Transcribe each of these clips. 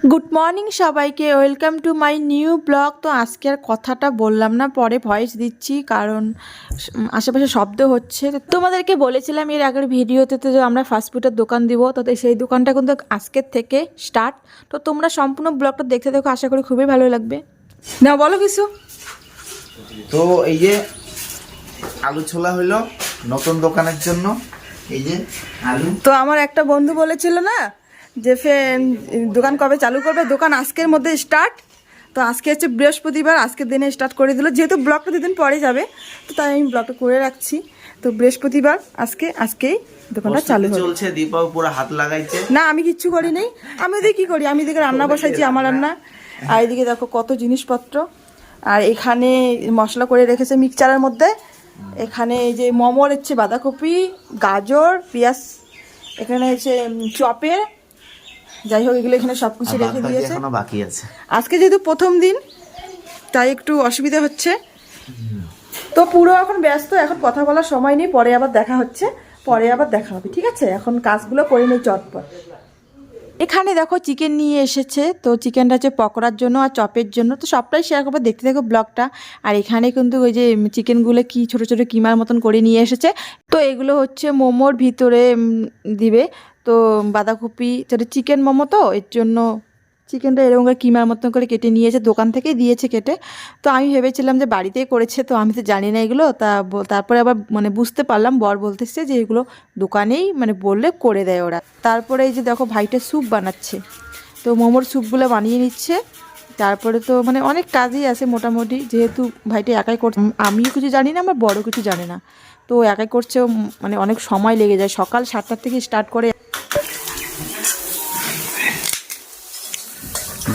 Good morning সবাইকে, welcome to my new blog. তো আজকে আর কথাটা বললাম না, পরে ভয়েস দিচ্ছি কারণ আশেপাশে শব্দ হচ্ছে। তো তোমাদেরকে বলেছিলাম এর আগের ভিডিওতে তো যে আমরা ফাস্টফুডের দোকান দিব, তো সেই দোকানটা কিন্তু আজকের থেকে স্টার্ট। তো তোমরা সম্পূর্ণ ব্লগটা দেখতে দেখো, আশা করি খুবই ভালো লাগবে। না বলো কিছু। তো এই যে আলু ছোলা হলো নতুন দোকানের জন্য। এই যে আলু, তো আমার একটা বন্ধু বলেছিল না যে দোকান কবে চালু করবে, দোকান আজকের মধ্যে স্টার্ট। তো আজকে হচ্ছে বৃহস্পতিবার, আজকের দিনে স্টার্ট করে দিল, যেহেতু ব্লগটা দুদিন পরে যাবে তো তাই আমি ব্লগটা করে রাখছি। তো বৃহস্পতিবার আজকেই দোকানটা চালু চলছে। দীপাও পুরো হাত লাগাইছে। না আমি কিচ্ছু করি নাই, আমি ওদের কি করি, আমি এদিকে রান্না বসাইছি, আমার রান্না। আর এদিকে দেখো কত জিনিসপত্র, আর এখানে মশলা করে রেখেছে মিক্সচারের মধ্যে। এখানে এই যে মোমোর হচ্ছে বাঁধাকপি, গাজর, পেঁয়াজ, এখানে হচ্ছে চপের, যাই হোক এগুলো এখানে সব কিছু রেখে দিয়েছে। এখনো বাকি আছে। আজকে যেহেতু প্রথম দিন তাই একটু অসুবিধা হচ্ছে। তো পুরো এখন ব্যস্ত, এখন কথা বলার সময় নেই, পরে আবার দেখা হচ্ছে, পরে আবার দেখা হবে, ঠিক আছে? এখন কাজগুলো করে নেই চটপট। এখানে দেখো চিকেন নিয়ে এসেছে, তো চিকেনটা হচ্ছে পকোড়ার জন্য আর চপের জন্য। তো সবটাই শেয়ার করবো, দেখতে দেখো ব্লগটা। আর এখানে কিন্তু ওই যে চিকেনগুলো কি ছোট ছোট কিমার মতন করে নিয়ে এসেছে। তো এগুলো হচ্ছে মোমোর ভিতরে দিবে। তো বাঁধাকপি যেটা চিকেন মোমো, তো এর জন্য চিকেনটা এরকম করে কিমার মতন করে কেটে নিয়েছে, দোকান থেকেই দিয়েছে কেটে। তো আমি ভেবেছিলাম যে বাড়িতেই করেছে, তো আমি তো জানি না এগুলো। তারপরে আবার মানে বুঝতে পারলাম, বর বলতেছে যে এগুলো দোকানেই মানে বললে করে দেয় ওরা। তারপরে এই যে দেখো ভাইটা স্যুপ বানাচ্ছে, তো মোমোর স্যুপগুলো বানিয়ে নিচ্ছে। তারপরে তো মানে অনেক কাজই আছে মোটামুটি, যেহেতু ভাইটা একাই করছে, আমিও কিছু জানি না, আমার বড় কিছু জানে না, তো একাই করছে, মানে অনেক সময় লেগে যায়। সকাল 7টার থেকে স্টার্ট করে।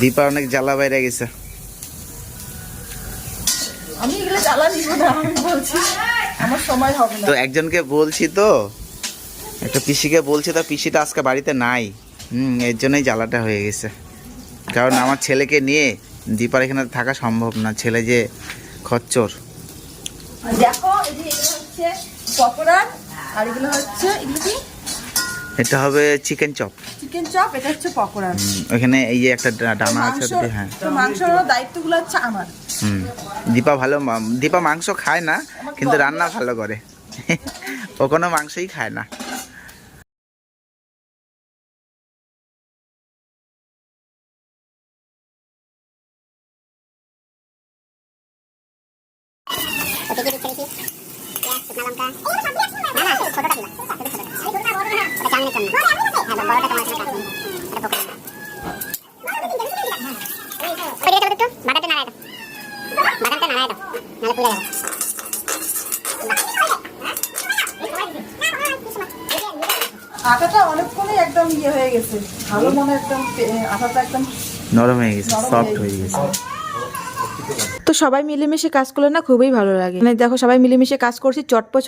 দীপা অনেক জ্বালা বাইরে গেছে। আমি এগুলো জ্বালা নিব না, আমি বলছি আমার সময় হবে না। তো একজনকে বলছি, তো একটা পিসিকে বলছি, তো পিসিটা আজকে বাড়িতে নাই। এর জন্যই জ্বালাটা হয়ে গেছে। কারণ আমার ছেলেকে নিয়ে দীপার এখানে থাকা সম্ভব না, ছেলে যে খচ্চর। দেখো এই যে এগুলো হচ্ছে পকোড়া, আর এগুলো হচ্ছে এগুলো কি, এটা হবে চিকেন চপ। চিকেন চপ, এটা হচ্ছে পকোড়া। ওখানে এই যে একটা ডানা আছে। হ্যাঁ, তো মাংসের দায়িত্বগুলো হচ্ছে আমার। দীপা মাংস খায় না, কিন্তু রান্না ভালো করে। ও কোনো মাংসই খায় না। আটাটা অনেকক্ষণই একদম ইয়ে হয়ে গেছে, ভালো মনে একদম আটাটা একদম নরম হয়ে গেছে, সফট হয়ে গেছে। তো সবাই মিলেমিশে কাজ করলে না খুবই ভালো লাগে। মানে দেখো সবাই মিলেমিশে কাজ করছি, চটপট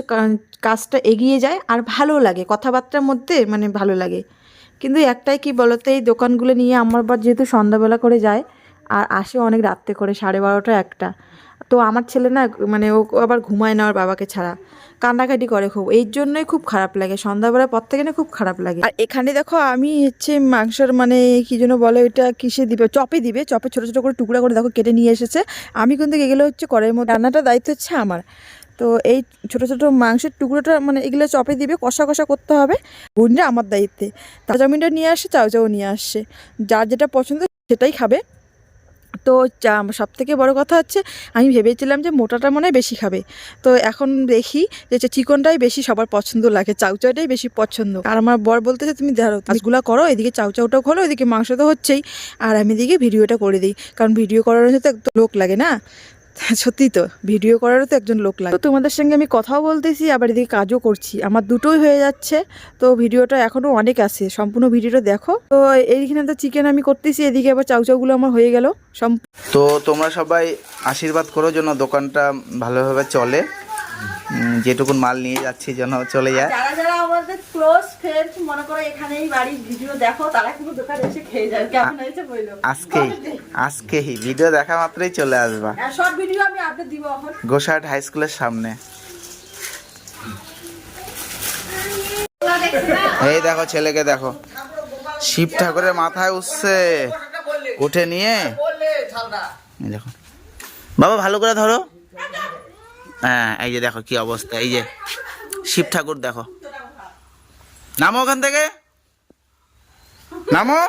কাজটা এগিয়ে যায় আর ভালো লাগে, কথাবার্তার মধ্যে মানে ভালো লাগে। কিন্তু একটাই কি বলতো, এই দোকানগুলো নিয়ে আমার বা যেহেতু সন্ধ্যাবেলা করে যায় আর আসে অনেক রাত্রে করে, 12:30 1টা। তো আমার ছেলে না মানে ও আবার ঘুমায় না ওর বাবাকে ছাড়া, কান্নাকাটি করে খুব, এই জন্যই খুব খারাপ লাগে, সন্ধ্যাবেলার পর থেকে না খুব খারাপ লাগে। আর এখানে দেখো আমি হচ্ছে মাংসের মানে কি যেন বলে ওইটা, কিসে দিবে, চপে দিবে, চপে ছোটো ছোটো করে টুকরা করে দেখো কেটে নিয়ে এসেছে। আমি কিন্তু এগুলো হচ্ছে কড়াইয়ের মধ্যে, রান্নাটার দায়িত্ব হচ্ছে আমার। তো এই ছোটো ছোটো মাংসের টুকরোটা মানে এগুলো চপে দিবে, কষা কষা করতে হবে, বোনরা আমার দায়িত্বে। চাউমিনটা নিয়ে আসছে, চাউ নিয়ে আসছে, যার যেটা পছন্দ সেটাই খাবে। তো সব থেকে বড়ো কথা হচ্ছে, আমি ভেবেছিলাম যে মোটাটা মনে হয় বেশি খাবে, তো এখন দেখি যে চিকনটাই বেশি সবার পছন্দ লাগে, চাউটাই বেশি পছন্দ। আর আমার বর বলতেছে তুমি ধরো কাজগুলো করো, এদিকে চাউটাও খোলো, এদিকে মাংস তো হচ্ছেই, আর আমি এদিকে ভিডিওটা করে দিই, কারণ ভিডিও করার তো একটা লোক লাগে না। সত্যি তো ভিডিও করারও তো একজন লোক লাগে। তো তোমাদের সঙ্গে আমি কথাও বলতেছি, আবার এদিকে কাজও করছি, আমার দুটোই হয়ে যাচ্ছে। তো ভিডিওটা এখনও অনেক আছে, সম্পূর্ণ ভিডিওটা দেখো। তো এইখানে তো চিকেন আমি করতেছি, এদিকে আবার চাউগুলো আমার হয়ে গেল। তো তোমরা সবাই আশীর্বাদ করো যেন দোকানটা ভালোভাবে চলে, যেটুকুন মাল নিয়ে যাচ্ছি যেন চলে যায়। যারা যারা আমাদের ক্লোজ ফ্রেন্ড মনে করো এখানেই বাড়ির ভিডিও দেখো, তারা কিন্তু দোকানে এসে খেয়ে যাবে, কেমন হয়েছে বললো। আজকেই ভিডিও দেখা মাত্রই চলে আসবা। সব ভিডিও আমি আপডেট দিব এখন গোসাইট হাই স্কুলের সামনে। এই দেখো ছেলেকে দেখো, শিব ঠাকুরের মাথায় উঠছে। উঠে নিয়ে এই দেখো বাবা ভালো করে ধরো। হ্যাঁ এই যে দেখো কি অবস্থা, এই যে শিব ঠাকুর দেখো। নামো ওখান থেকে, নামো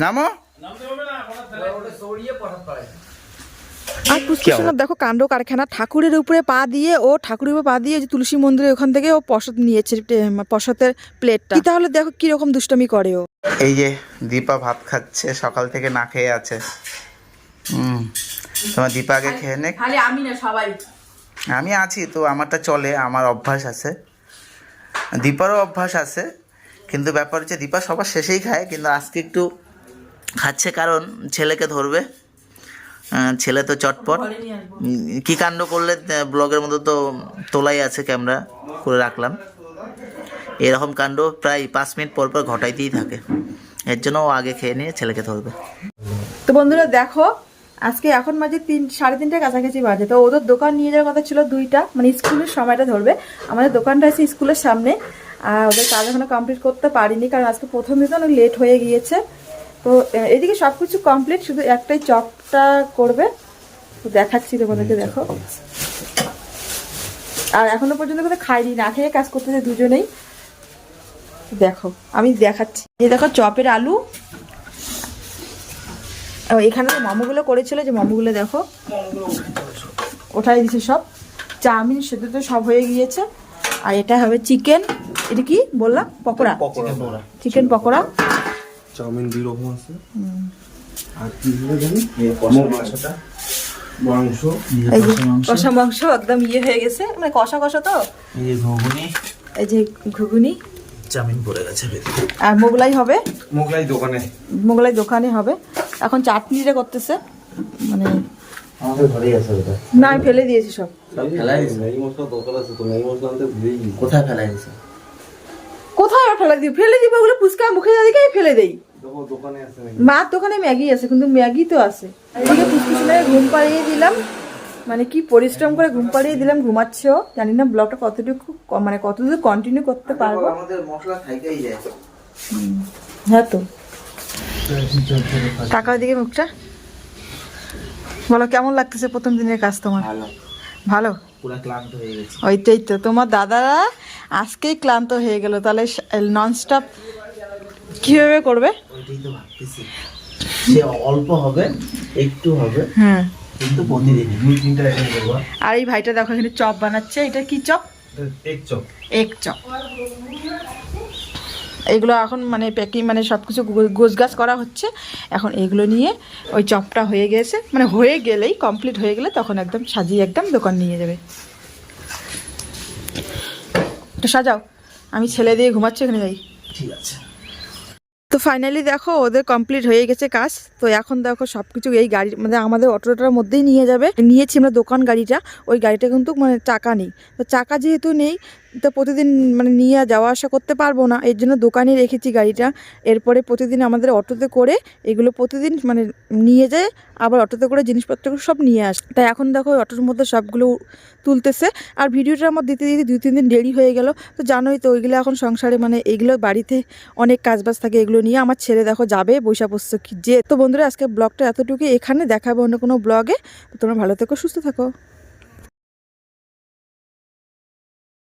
নামো। আর পুষ্পসোনার দেখো কাণ্ড কারখানা, ঠাকুরের উপরে পা দিয়ে ঠাকুরের উপরে পা দিয়ে যে তুলসী মন্দিরে ওখান থেকে ও প্রসাদ নিয়েছে, প্রসাদের প্লেটটা। তাহলে দেখো কিরকম দুষ্টামি করে ও। এই যে দীপা ভাত খাচ্ছে, সকাল থেকে না খেয়ে আছে। তোমার দীপা আগে খেয়ে নে। খালি আমি না, সবাই। আমি আছি তো, আমারটা চলে, আমার অভ্যাস আছে, দীপারও অভ্যাস আছে। কিন্তু ব্যাপার হচ্ছে দীপা সবার শেষেই খায়, কিন্তু আজকে একটু খাচ্ছে কারণ ছেলেকে ধরবে। ছেলে তো চটপট, কি কাণ্ড করলে ব্লগের মধ্যে তো তোলাই আছে, ক্যামেরা করে রাখলাম। এরকম কাণ্ড প্রায় 5 মিনিট পর পর ঘটাইতেই থাকে, এর জন্য ও আগে খেয়ে নিয়ে ছেলেকে ধরবে। তো বন্ধুরা দেখো, আজকে এখন বাজে 3-3:30 কাছাকাছি বাজে। তো ওদের দোকান নিয়ে যাওয়ার কথা ছিল 2টা, মানে স্কুলের সময়টা ধরবে। আমাদের দোকানটা আছে স্কুলের সামনে, আর ওদের কাজ এখনো কমপ্লিট করতে পারিনি, কারণ আজকে প্রথম দিন অনেক লেট হয়ে গিয়েছে। তো এদিকে সব কিছু কমপ্লিট, শুধু একটাই চপটা করবে। তো দেখাচ্ছি তোমাদেরকে, দেখো। আর এখনো পর্যন্ত কোনো খাইনি, না খেয়ে কাজ করতেছে দুজনেই। দেখো আমি দেখাচ্ছি, এই দেখো চপের আলু। এখানে মোমোগুলো করেছিল, যে মোমোগুলো দেখো ওঠাই দিছে সব। চাউমিন সেদ্ধ তো সব হয়ে গিয়েছে। আর এটা হবে চিকেন, এটা কি বললাম, পকোড়া, চিকেন পকোড়া। চাউমিন 2 রকম আছে। আর কি হলো জানি, মাংস, এই যে কষা মাংস একদম হয়ে গেছে, মানে কষা কষা। তো এই যে ঘুগনি, এই যে ঘুগনি, চাউমিন পড়ে গেছে। আর মোগলাই হবে, মোগলাই দোকানে হবে। এখন চাটনিটা করতেছে, মানে আমাদের ঘরেই আছে ওটা। না আমি ফেলে দিয়েছি সব। ফেলাই দিয়েছে? ম্যাগি মশলা দরকার আছে তো, ম্যাগি মশলা আনতে ভুলেই গেছি। কোথায় ফেলাই দিয়েছে? কোথায় আর ফেলে দিব ওগুলো, ফুচকা মুখে দিকে ফেলে দেই। দেখো দোকানে আছে নাকি? মার দোকানে ম্যাগি আছে, কিন্তু ম্যাগি তো আছে। এদিকে ফুসফুসে ঘুম পাড়িয়ে দিলাম, মানে কি পরিশ্রম করে ঘুম পাড়িয়ে দিলাম, ঘুমাচ্ছেও। জানি না ব্লগটা কতটুকু, মানে কতদূর কন্টিনিউ করতে পারবো। আমাদের মশলা থাইকাই যায়। হ্যাঁ তো টাকার দিকে মুখটা বলো, কেমন লাগতেছে প্রথম দিনের কাজ তোমার? ভালো, ভালো। পুরো ক্লান্ত হয়ে গেছে। ওইটাই তো, তোমার দাদারা আজকেই ক্লান্ত হয়ে গেল, তাহলে ননস্টপ কিভাবে করবে? ওইটাই তো ভাবতেছি, যে অল্প হবে, একটু হবে, হ্যাঁ, কিন্তু প্রতিদিন 2-3টা আইটেম করব। আর এই ভাইটা দেখো এখানে চপ বানাচ্ছে। এটা কি চপ? এক চপ। এক চপ। এগুলো এখন মানে প্যাকিং, মানে সব কিছু গোছগাছ করা হচ্ছে। এখন এগুলো নিয়ে ওই চপটা হয়ে গেছে, মানে হয়ে গেলেই, কমপ্লিট হয়ে গেলে তখন একদম সাজিয়ে একদম দোকান নিয়ে যাবে। তো সাজাও, আমি ছেলে দিয়ে ঘুমাচ্ছি, এখানে যাই। ঠিক আছে। তো ফাইনালি দেখো ওদের কমপ্লিট হয়ে গেছে কাজ। তো এখন দেখো সব কিছু এই গাড়ি, মানে আমাদের অটোটার মধ্যেই নিয়ে যাবে। নিয়েছি আমরা দোকান গাড়িটা, ওই গাড়িটা কিন্তু মানে চাকা নেই। তো চাকা যেহেতু নেই, তো প্রতিদিন মানে নিয়ে যাওয়া আসা করতে পারবো না, এর জন্য দোকানে রেখেছি গাড়িটা। এরপরে প্রতিদিন আমাদের অটোতে করে এগুলো প্রতিদিন মানে নিয়ে যায়, আবার অটোতে করে জিনিসপত্রগুলো সব নিয়ে আসে। তাই এখন দেখো অটোর মধ্যে সবগুলো তুলতেছে। আর ভিডিওটা আমার দিতে 2-3 দিন দেরি হয়ে গেল। তো জানোই তো, ওইগুলো এখন সংসারে, মানে এইগুলো বাড়িতে অনেক কাজবাজ থাকে, এগুলো নিয়ে আমার ছেলে দেখো যাবে বৈশা পড়ছে কি যে। তো বন্ধুরা আজকে ব্লগটা এতটুকু, এখানে দেখাবো অন্য কোনো ব্লগে। তো তোমরা ভালো থেকো, সুস্থ থাকো।